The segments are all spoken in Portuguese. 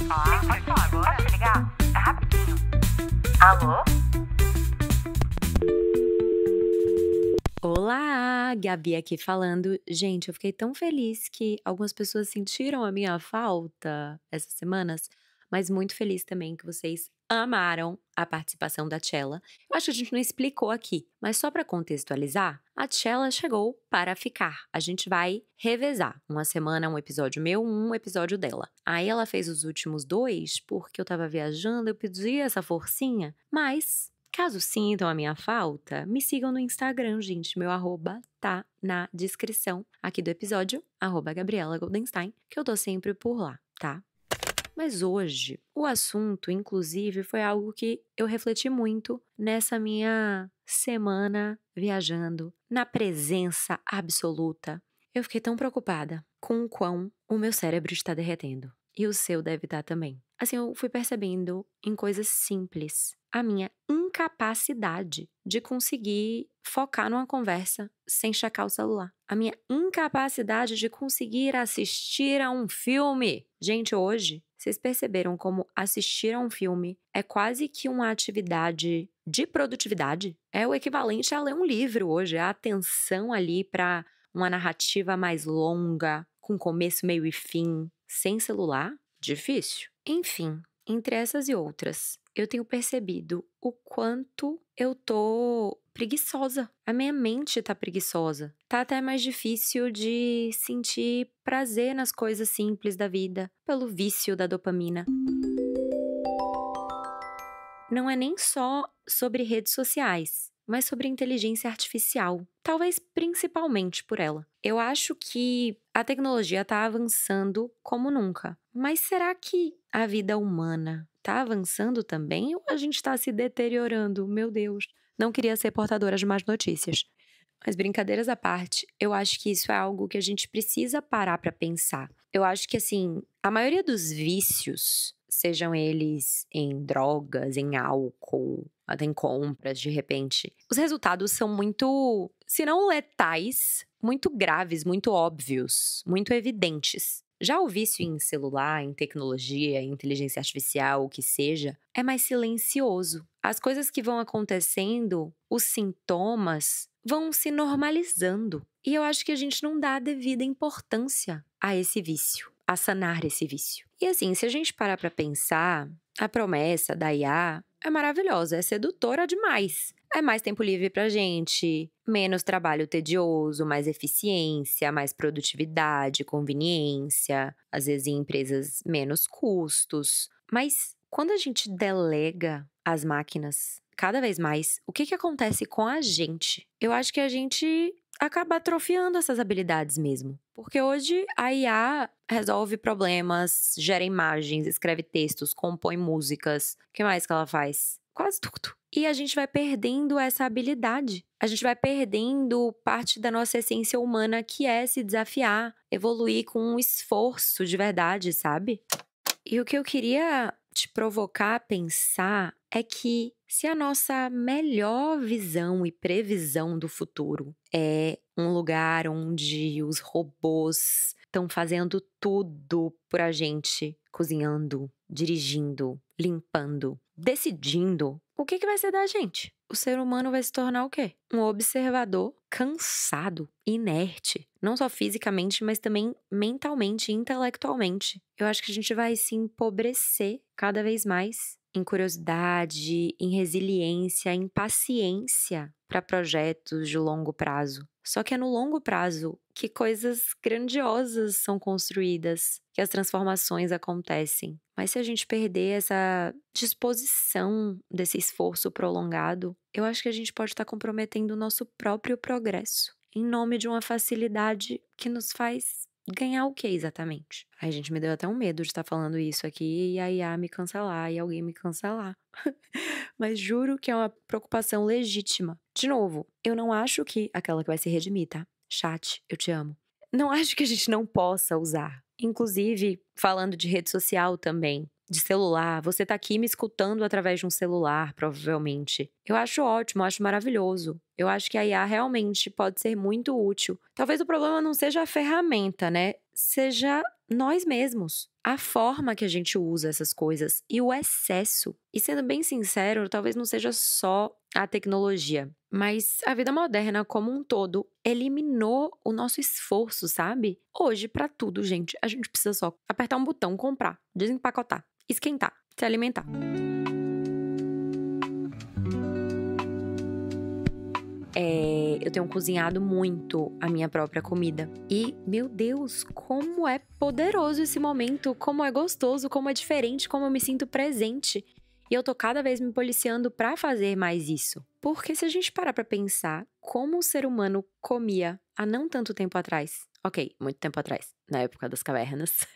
falar? Pode falar agora? Pode ligar? É rapidinho. Alô? Olá, Gabi aqui falando. Gente, eu fiquei tão feliz que algumas pessoas sentiram a minha falta essas semanas, mas muito feliz também que vocês amaram a participação da Tchela. Eu acho que a gente não explicou aqui, mas só para contextualizar, a Tchela chegou para ficar. A gente vai revezar. Uma semana um episódio meu, um episódio dela. Aí ela fez os últimos 2 porque eu tava viajando, eu pedi essa forcinha, mas caso sintam a minha falta, me sigam no Instagram, gente. Meu arroba tá na descrição aqui do episódio, @Gabriela Goldenstein, que eu tô sempre por lá, tá? Mas hoje, o assunto, inclusive, foi algo que eu refleti muito nessa minha semana viajando, na presença absoluta. Eu fiquei tão preocupada com o quão o meu cérebro está derretendo. E o seu deve estar também. Assim, eu fui percebendo em coisas simples a minha incapacidade de conseguir focar numa conversa sem checar o celular. A minha incapacidade de conseguir assistir a um filme. Gente, hoje, vocês perceberam como assistir a um filme é quase que uma atividade de produtividade? É o equivalente a ler um livro hoje, a atenção ali para uma narrativa mais longa, com começo, meio e fim, sem celular? Difícil. Enfim, entre essas e outras, eu tenho percebido o quanto eu tô preguiçosa. A minha mente tá preguiçosa. Tá até mais difícil de sentir prazer nas coisas simples da vida, pelo vício da dopamina. Não é nem só sobre redes sociais, mas sobre inteligência artificial. Talvez principalmente por ela. Eu acho que a tecnologia está avançando como nunca. Mas será que a vida humana está avançando também ou a gente está se deteriorando? Meu Deus, não queria ser portadora de más notícias. Mas brincadeiras à parte, eu acho que isso é algo que a gente precisa parar para pensar. Eu acho que, assim, a maioria dos vícios, sejam eles em drogas, em álcool, até em compras, de repente, os resultados são muito, se não letais, muito graves, muito óbvios, muito evidentes. Já o vício em celular, em tecnologia, em inteligência artificial, o que seja, é mais silencioso. As coisas que vão acontecendo, os sintomas vão se normalizando. E eu acho que a gente não dá a devida importância a esse vício, a sanar esse vício. E assim, se a gente parar para pensar, a promessa da IA é maravilhosa, é sedutora demais. É mais tempo livre pra gente, menos trabalho tedioso, mais eficiência, mais produtividade, conveniência, às vezes em empresas menos custos. Mas quando a gente delega as máquinas cada vez mais, o que acontece com a gente? Eu acho que a gente acaba atrofiando essas habilidades mesmo. Porque hoje a IA resolve problemas, gera imagens, escreve textos, compõe músicas. O que mais que ela faz? Quase tudo. E a gente vai perdendo essa habilidade. A gente vai perdendo parte da nossa essência humana, que é se desafiar, evoluir com um esforço de verdade, sabe? E o que eu queria te provocar a pensar é que se a nossa melhor visão e previsão do futuro é um lugar onde os robôs estão fazendo tudo por a gente, cozinhando, dirigindo, limpando, decidindo, o que vai ser da gente? O ser humano vai se tornar o quê? Um observador cansado, inerte, não só fisicamente, mas também mentalmente e intelectualmente. Eu acho que a gente vai se empobrecer cada vez mais em curiosidade, em resiliência, em paciência para projetos de longo prazo. Só que é no longo prazo que coisas grandiosas são construídas, que as transformações acontecem. Mas se a gente perder essa disposição desse esforço prolongado, eu acho que a gente pode estar comprometendo o nosso próprio progresso, em nome de uma facilidade que nos faz ganhar o que exatamente? Ai, gente, me deu até um medo de estar falando isso aqui e a IA me cancelar e alguém me cancelar. Mas juro que é uma preocupação legítima. De novo, eu não acho que aquela que vai se redimir, tá? Chat, eu te amo. Não acho que a gente não possa usar. Inclusive, falando de rede social também. de celular. Você tá aqui me escutando através de um celular, provavelmente. Eu acho ótimo, eu acho maravilhoso. Eu acho que a IA realmente pode ser muito útil. Talvez o problema não seja a ferramenta, né? Seja nós mesmos. A forma que a gente usa essas coisas e o excesso. E sendo bem sincero, talvez não seja só a tecnologia, mas a vida moderna como um todo eliminou o nosso esforço, sabe? Hoje, pra tudo, gente, a gente precisa só apertar um botão, comprar, desempacotar, esquentar, se alimentar. Eu tenho cozinhado muito a minha própria comida. E, meu Deus, como é poderoso esse momento, como é gostoso, como é diferente, como eu me sinto presente. E eu tô cada vez me policiando pra fazer mais isso. Porque se a gente parar pra pensar como o ser humano comia há não tanto tempo atrás. Ok, muito tempo atrás, na época das cavernas.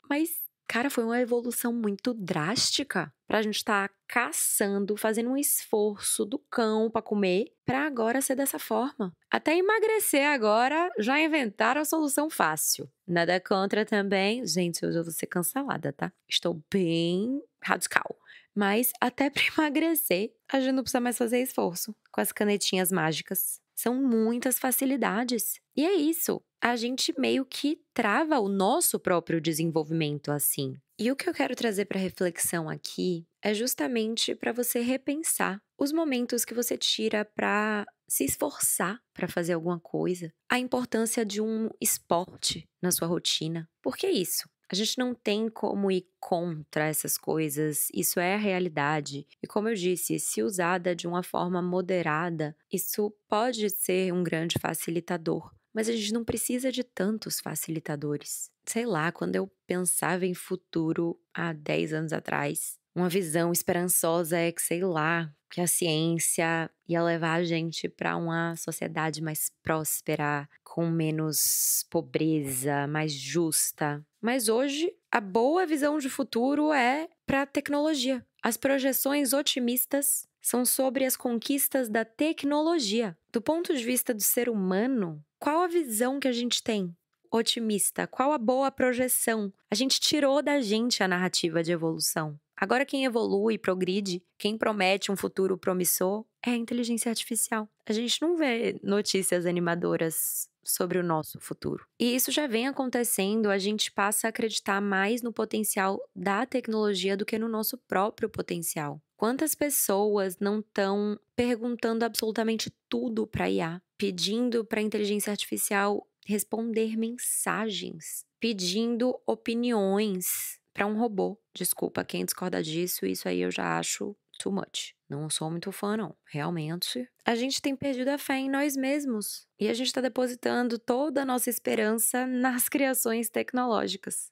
Mas, cara, foi uma evolução muito drástica pra gente estar caçando, fazendo um esforço do cão pra comer, pra agora ser dessa forma. Até emagrecer agora, já inventaram a solução fácil. Nada contra também. Gente, hoje eu vou ser cancelada, tá? Estou bem radical. Mas até pra emagrecer, a gente não precisa mais fazer esforço com as canetinhas mágicas. São muitas facilidades. E é isso. A gente meio que trava o nosso próprio desenvolvimento assim. E o que eu quero trazer para reflexão aqui é justamente para você repensar os momentos que você tira para se esforçar para fazer alguma coisa, a importância de um esporte na sua rotina. Porque é isso. A gente não tem como ir contra essas coisas, isso é a realidade. E como eu disse, se usada de uma forma moderada, isso pode ser um grande facilitador. Mas a gente não precisa de tantos facilitadores. Sei lá, quando eu pensava em futuro há 10 anos atrás, uma visão esperançosa é que, sei lá, que a ciência ia levar a gente para uma sociedade mais próspera, com menos pobreza, mais justa. Mas hoje, a boa visão de futuro é para a tecnologia. As projeções otimistas são sobre as conquistas da tecnologia. Do ponto de vista do ser humano, qual a visão que a gente tem? Otimista, qual a boa projeção? A gente tirou da gente a narrativa de evolução. Agora quem evolui, progride, quem promete um futuro promissor é a inteligência artificial. A gente não vê notícias animadoras sobre o nosso futuro. E isso já vem acontecendo, a gente passa a acreditar mais no potencial da tecnologia do que no nosso próprio potencial. Quantas pessoas não estão perguntando absolutamente tudo para a IA, pedindo para a inteligência artificial responder mensagens, pedindo opiniões para um robô. Desculpa quem discorda disso, isso aí eu já acho too much. Não sou muito fã, não. Realmente, a gente tem perdido a fé em nós mesmos. E a gente está depositando toda a nossa esperança nas criações tecnológicas.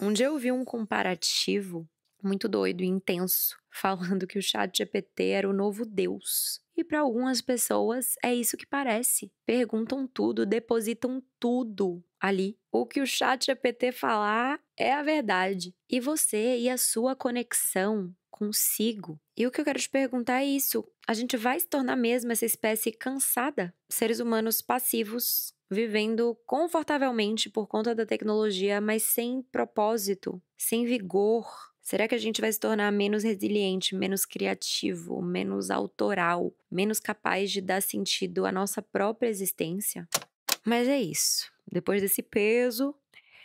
Um dia eu vi um comparativo muito doido e intenso, falando que o ChatGPT era o novo Deus. E para algumas pessoas é isso que parece. Perguntam tudo, depositam tudo ali. O que o ChatGPT falar é a verdade. E você e a sua conexão consigo. E o que eu quero te perguntar é isso. A gente vai se tornar mesmo essa espécie cansada? Seres humanos passivos, vivendo confortavelmente por conta da tecnologia, mas sem propósito, sem vigor. Será que a gente vai se tornar menos resiliente, menos criativo, menos autoral, menos capaz de dar sentido à nossa própria existência? Mas é isso. Depois desse peso,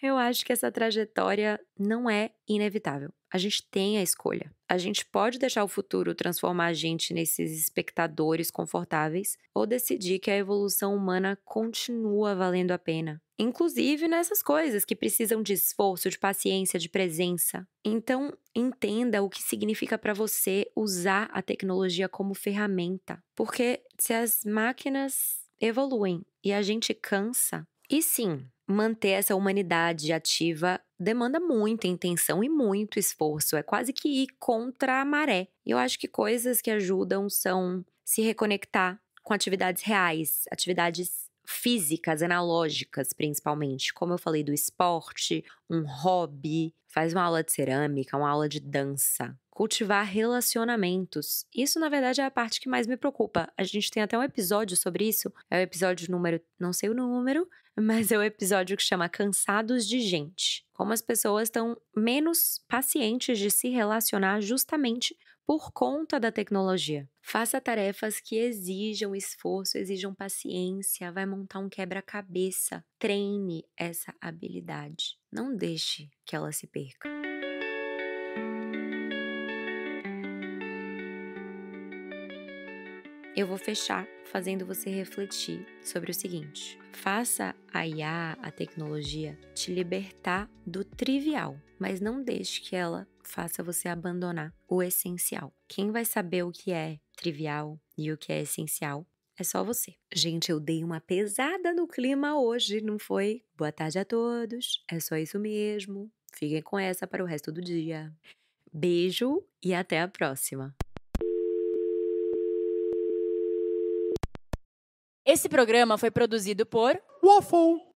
eu acho que essa trajetória não é inevitável. A gente tem a escolha. A gente pode deixar o futuro transformar a gente nesses espectadores confortáveis ou decidir que a evolução humana continua valendo a pena. Inclusive nessas coisas que precisam de esforço, de paciência, de presença. Então, entenda o que significa para você usar a tecnologia como ferramenta. Porque se as máquinas evoluem e a gente cansa, e sim, manter essa humanidade ativa demanda muita intenção e muito esforço. É quase que ir contra a maré. E eu acho que coisas que ajudam são se reconectar com atividades reais, atividades físicas, analógicas, principalmente. Como eu falei do esporte, um hobby, faz uma aula de cerâmica, uma aula de dança. Cultivar relacionamentos. Isso, na verdade, é a parte que mais me preocupa. A gente tem até um episódio sobre isso. É o episódio número, não sei o número, mas é o episódio que chama Cansados de Gente. Como as pessoas estão menos pacientes de se relacionar justamente por conta da tecnologia. Faça tarefas que exijam esforço, exijam paciência, vai montar um quebra-cabeça. Treine essa habilidade. Não deixe que ela se perca. Eu vou fechar fazendo você refletir sobre o seguinte: faça a IA, a tecnologia, te libertar do trivial, mas não deixe que ela faça você abandonar o essencial. Quem vai saber o que é trivial e o que é essencial é só você. Gente, eu dei uma pesada no clima hoje, não foi? Boa tarde a todos. É só isso mesmo. Fiquem com essa para o resto do dia. Beijo e até a próxima. Esse programa foi produzido por Waffle.